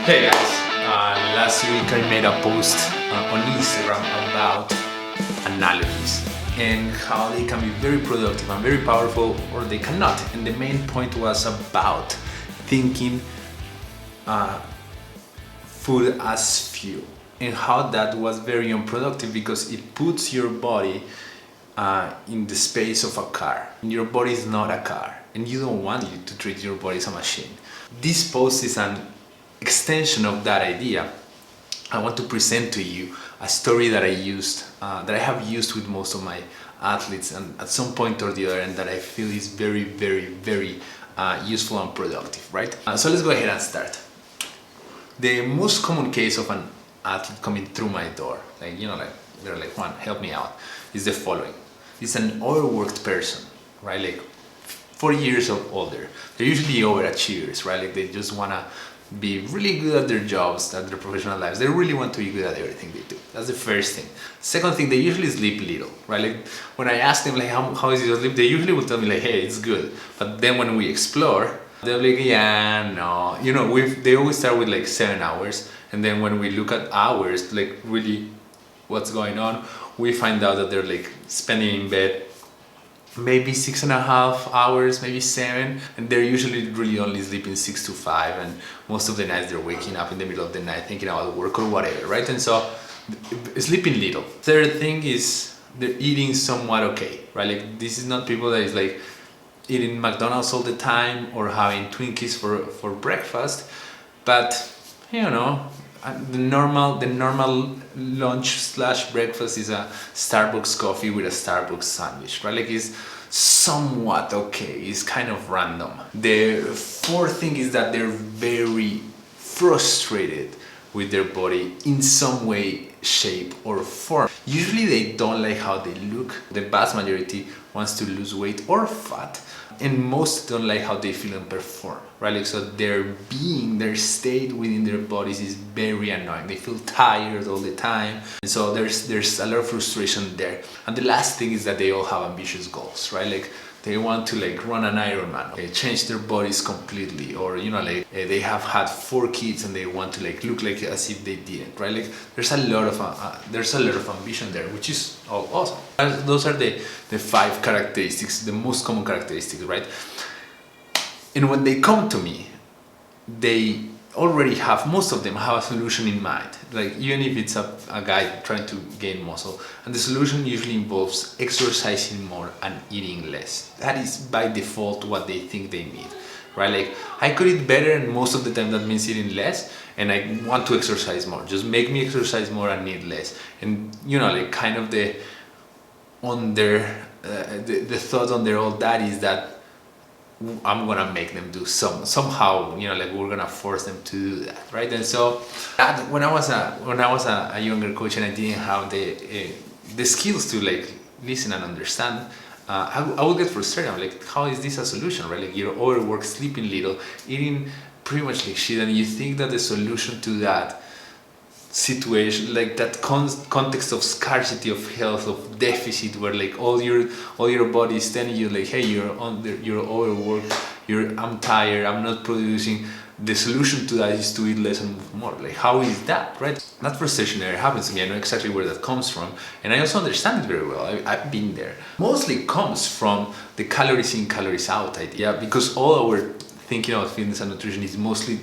Hey guys, last week I made a post on Instagram about analogies and how they can be very productive and very powerful, or they cannot. And the main point was about thinking food as fuel and how that was very unproductive because it puts your body in the space of a car. And your body is not a car, and you don't want you to treat your body as a machine. This post is an extension of that idea. I want to present to you a story that I have used with most of my athletes, and at some point or the other, and that I feel is very, very, very useful and productive, right? So let's go ahead and start. The most common case of an athlete coming through my door, like they're like, Juan, help me out, is the following. It's an overworked person, right? Like 40 years or older. They're usually overachievers, right? Like they just wanna be really good at their jobs, at their professional lives. They really want to be good at everything they do. That's the first thing. Second thing, they usually sleep little, right? Like when I ask them like how is your sleep, they usually will tell me like, hey, it's good. But then when we explore, they're like, yeah, no. They always start with like 7 hours, and then when we look at hours, like really what's going on, we find out that they're like spending in bed maybe 6.5 hours, maybe 7, and they're usually really only sleeping 6 to 5, and most of the nights they're waking up in the middle of the night thinking about work or whatever, right? And so sleeping little. Third thing is they're eating somewhat okay, right? Like this is not people that is like eating McDonald's all the time or having Twinkies for breakfast, but the normal lunch / breakfast is a Starbucks coffee with a Starbucks sandwich, right? Like it's somewhat okay. It's kind of random. The fourth thing is that they're very frustrated with their body in some way, shape, or form. Usually they don't like how they look. The vast majority wants to lose weight or fat, and most don't like how they feel and perform, right? Like, so their state within their bodies is very annoying. They feel tired all the time, and so there's a lot of frustration there. And the last thing is that they all have ambitious goals, right? Like they want to like run an Ironman, change their bodies completely, or they have had 4 kids and they want to like look like as if they didn't, right? Like there's a lot of ambition there, which is all awesome. And those are the 5 characteristics, the most common characteristics, right? And when they come to me, they already most of them have a solution in mind. Like even if it's a guy trying to gain muscle, and the solution usually involves exercising more and eating less. That is by default what they think they need, right? Like I could eat better, and most of the time that means eating less, and I want to exercise more. Just make me exercise more and eat less. And like kind of the thought under all that is that I'm gonna make them do somehow, like we're gonna force them to do that, right? And so when I was a younger coach and I didn't have the skills to like listen and understand, I would get frustrated. I'm like, how is this a solution, right? Like you're overworked, sleeping little, eating pretty much like shit, and you think that the solution to that situation, like that context of scarcity of health, of deficit, where like all your body is telling you like, hey, you're overworked, I'm tired, I'm not producing. The solution to that is to eat less and move more. Like how is that, right? That frustration there happens to me. I know exactly where that comes from, and I also understand it very well. I've been there. Mostly comes from the calories in, calories out idea, because all our thinking about fitness and nutrition is mostly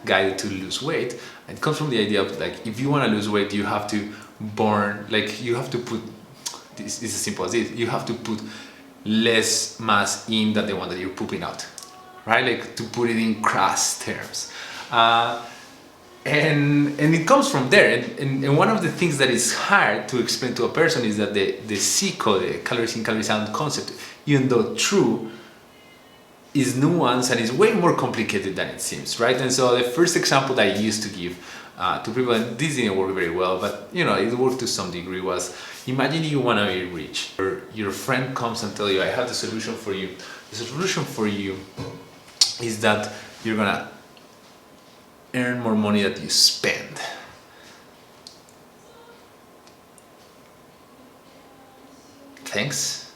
guided to lose weight. It comes from the idea of like, if you want to lose weight, you have to burn, like you have to put, this is as simple as this, you have to put less mass in than the one that you're pooping out, right? Like to put it in crass terms. And it comes from there. And one of the things that is hard to explain to a person is that the CICO, the calories in, calories out concept, even though true, is nuanced and is way more complicated than it seems, right? And so the first example that I used to give to people, and this didn't work very well, but it worked to some degree, was imagine you want to be rich. Your friend comes and tells you, I have the solution for you. The solution for you is that you're gonna earn more money that you spend. Thanks,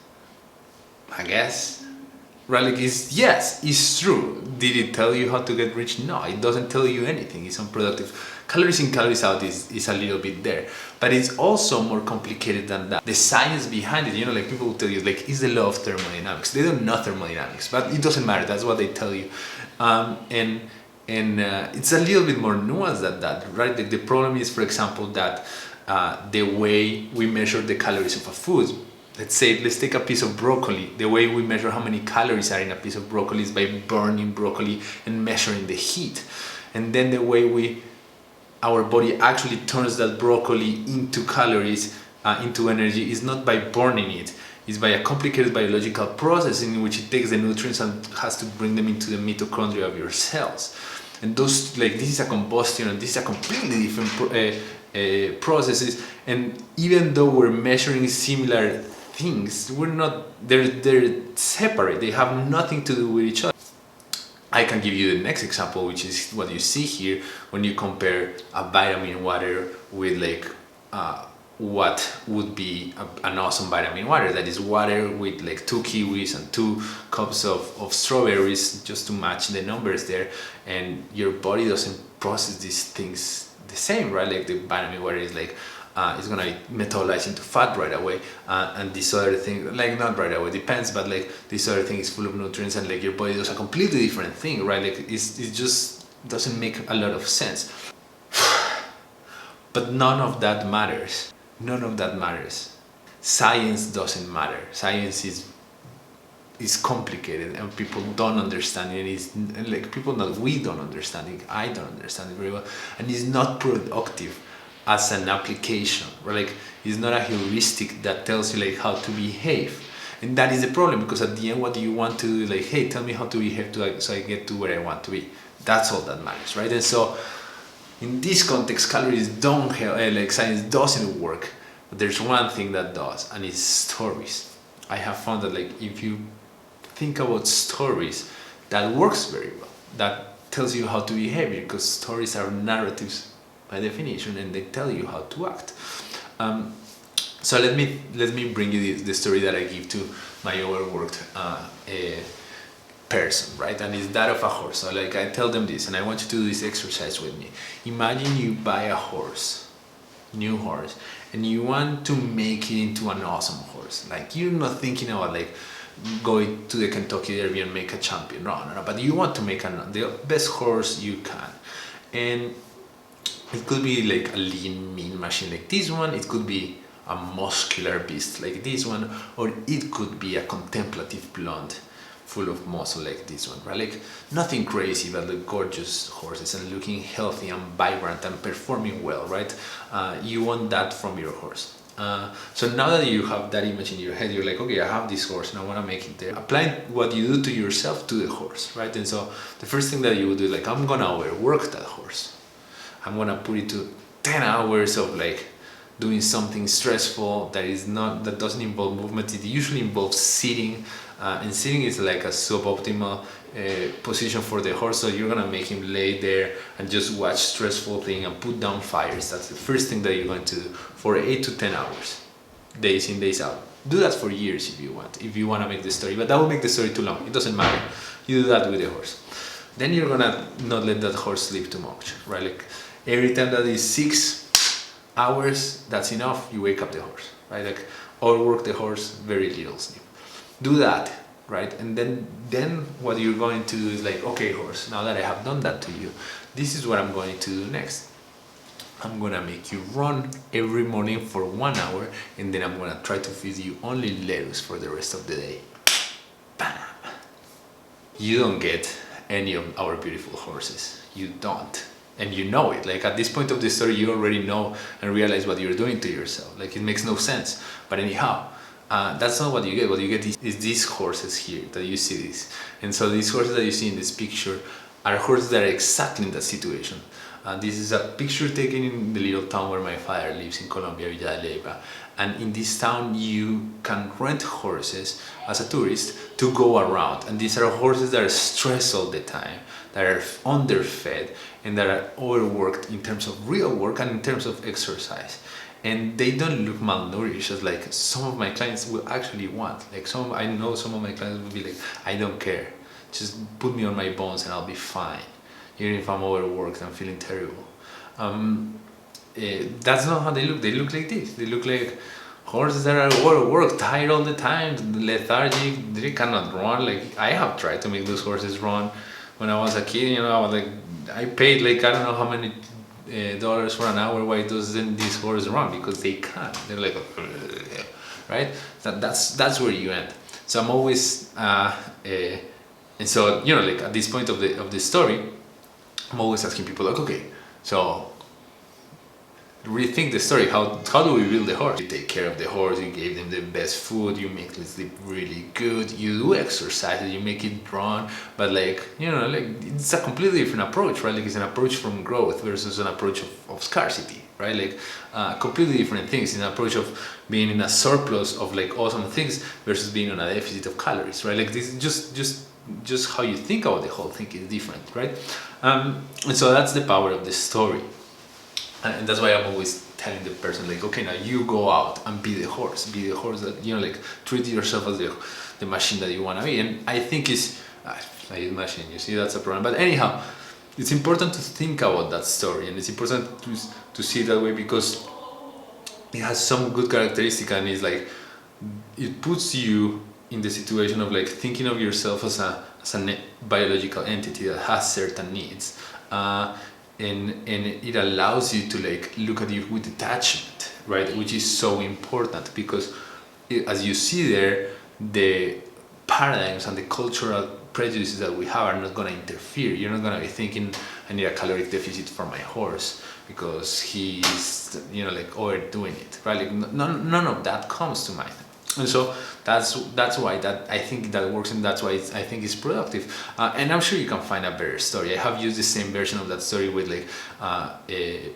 I guess. right? Like it's true. Did it tell you how to get rich? No, it doesn't tell you anything. It's unproductive. Calories in, calories out is a little bit there, but it's also more complicated than that. The science behind it, like people will tell you, like, is the law of thermodynamics. They don't know thermodynamics, but it doesn't matter. That's what they tell you, and it's a little bit more nuanced than that, right? Like the problem is, for example, that the way we measure the calories of a food. Let's take a piece of broccoli. The way we measure how many calories are in a piece of broccoli is by burning broccoli and measuring the heat. And then the way our body actually turns that broccoli into calories, into energy, is not by burning it. It's by a complicated biological process in which it takes the nutrients and has to bring them into the mitochondria of your cells. And those, like, this is a combustion, and this is a completely different processes. And even though we're measuring similar things, they're separate. They have nothing to do with each other. I can give you the next example, which is what you see here when you compare a vitamin water with like what would be an awesome vitamin water. That is water with like 2 kiwis and 2 cups of strawberries, just to match the numbers there. And your body doesn't process these things the same, right? Like the vitamin water is like it's gonna be metabolized into fat right away, and this other thing, like, not right away, depends, but like this other thing is full of nutrients, and like your body does a completely different thing, right? Like it just doesn't make a lot of sense. But none of that matters. None of that matters. Science doesn't matter. Science is complicated, and people don't understand it. It's like people that we don't understand it. I don't understand it very well, and it's not productive as an application, right? Like, it's not a heuristic that tells you like how to behave. And that is the problem, because at the end, what do you want to do? Like, hey, tell me how to behave so I get to where I want to be. That's all that matters, right? And so in this context, calories don't help, like science doesn't work, but there's one thing that does, and it's stories. I have found that like if you think about stories, that works very well. That tells you how to behave, because stories are narratives by definition, and they tell you how to act. So let me bring you the story that I give to my overworked person, right? And it's that of a horse. So like I tell them this, and I want you to do this exercise with me. Imagine you buy a horse, new horse, and you want to make it into an awesome horse. Like, you're not thinking about like going to the Kentucky Derby and make a champion. No. But you want to make the best horse you can. And it could be like a lean, mean machine like this one. It could be a muscular beast like this one, or it could be a contemplative blonde full of muscle like this one, right? Like, nothing crazy, but like gorgeous horses and looking healthy and vibrant and performing well, right? You want that from your horse. So now that you have that image in your head, you're like, okay, I have this horse and I want to make it there. Apply what you do to yourself to the horse, right? And so the first thing that you would do, like, I'm gonna overwork that horse. I'm gonna put it to 10 hours of like doing something stressful that doesn't involve movement. It usually involves sitting, and sitting is like a suboptimal position for the horse. So you're gonna make him lay there and just watch stressful thing and put down fires. That's the first thing that you're going to do for 8 to 10 hours, days in, days out. Do that for years if you want to make the story, but that will make the story too long. It doesn't matter. You do that with the horse. Then you're gonna not let that horse sleep too much, right? Like, every time that is 6 hours, that's enough. You wake up the horse, right? Like, overwork the horse, very little sleep. Do that, right? And then what you're going to do is like, okay, horse, now that I have done that to you, this is what I'm going to do next. I'm gonna make you run every morning for 1 hour, and then I'm gonna try to feed you only lettuce for the rest of the day. Bam! You don't get any of our beautiful horses. You don't. And you know it. Like, at this point of the story, you already know and realize what you're doing to yourself. Like, it makes no sense. But anyhow, that's not what you get. What you get is these horses here that you see this. And so these horses that you see in this picture are horses that are exactly in that situation. This is a picture taken in the little town where my father lives in Colombia, Villa de Leyva. And in this town, you can rent horses as a tourist to go around. And these are horses that are stressed all the time, that are underfed, and that are overworked in terms of real work and in terms of exercise. and they don't look malnourished as like some of my clients will actually want. Like I know some of my clients will be like, I don't care, just put me on my bones and I'll be fine, even if I'm overworked and feeling terrible. That's not how they look. They look like this. They look like horses that are overworked, tired all the time, lethargic. They cannot run. Like I have tried to make those horses run when I was a kid. You know, I was like, I paid like I don't know how many dollars for an hour. Why doesn't this horse run? Because they can't. They're like, right? That's where you end. So I'm always and so, you know, like at this point of the story, I'm always asking people like, okay, so rethink the story. How do we build the horse? You take care of the horse, you gave them the best food, you make it sleep really good, you do exercises, you make it run, but like, you know, like it's a completely different approach, right? Like it's an approach from growth versus an approach of scarcity, right? Like completely different things. It's an approach of being in a surplus of like awesome things versus being on a deficit of calories, right? Like this is just how you think about the whole thing is different, right? And so that's the power of the story. And that's why I'm always telling the person like, okay, now you go out and be the horse that, you know, like treat yourself as the machine that you want to be. And I think I use machine, you see, that's a problem. But anyhow, it's important to think about that story, and it's important to see it that way because it has some good characteristic, and it's like it puts you in the situation of like thinking of yourself as a biological entity that has certain needs. And it allows you to like look at you with detachment, right? Which is so important because as you see there, the paradigms and the cultural prejudices that we have are not going to interfere. You're not going to be thinking, I need a caloric deficit for my horse because he's, you know, like overdoing it, right? Like none of that comes to mind. And so that's why that I think that works, and that's why I think it's productive. And I'm sure you can find a better story. I have used the same version of that story with like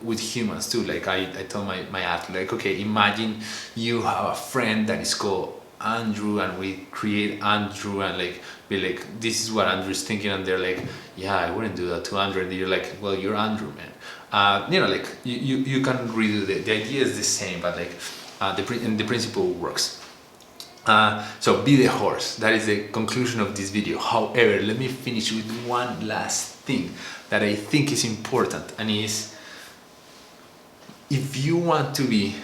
with humans too. Like I tell my athlete, like, okay, imagine you have a friend that is called Andrew, and we create Andrew and like be like, this is what Andrew's thinking, and they're like, yeah, I wouldn't do that to Andrew, and you're like, well, you're Andrew, man. You know, like you can redo the idea is the same, but like the principle works. So be the horse. That is the conclusion of this video. However, let me finish with one last thing that I think is important, and is if you want to be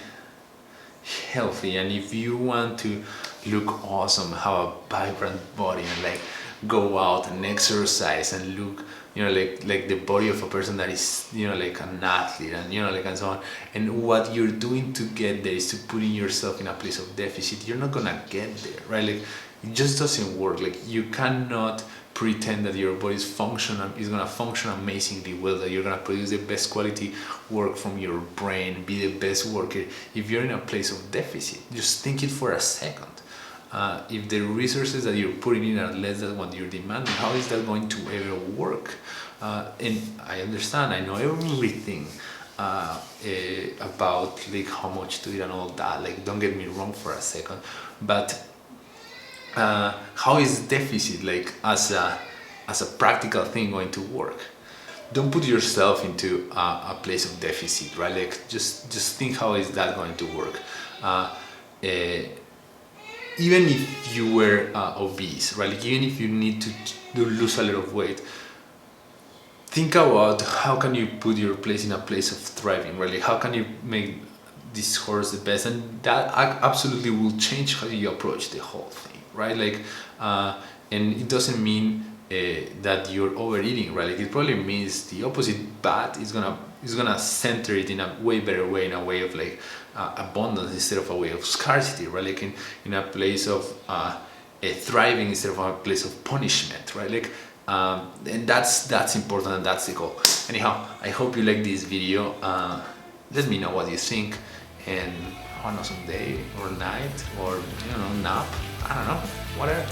healthy and if you want to look awesome, have a vibrant body, and like go out and exercise and look, you know, like the body of a person that is, you know, like an athlete, and you know, like, and so on, and what you're doing to get there is to putting yourself in a place of deficit, you're not gonna get there, right? Like it just doesn't work. Like you cannot pretend that your body is gonna function amazingly well, that you're gonna produce the best quality work from your brain, be the best worker if you're in a place of deficit. Just think it for a second. If the resources that you're putting in are less than what you're demanding, how is that going to ever work? And I understand, I know everything about like how much to eat and all that, like don't get me wrong for a second, but how is deficit like as a practical thing going to work? Don't put yourself into a place of deficit, right? Like just think, how is that going to work? Even if you were obese, right? Like even if you need to lose a lot of weight, think about how can you put your place in a place of thriving, right? Like how can you make this horse the best, and that absolutely will change how you approach the whole thing, right? Like and it doesn't mean that you're overeating, right? Like it probably means the opposite, but it's gonna center it in a way better way, in a way of like abundance instead of a way of scarcity, right? Like in a place of thriving instead of a place of punishment, right? Like and that's important, and that's the goal. Anyhow, I hope you like this video. Let me know what you think, and have an awesome day or night, or you know, nap, I don't know, whatever.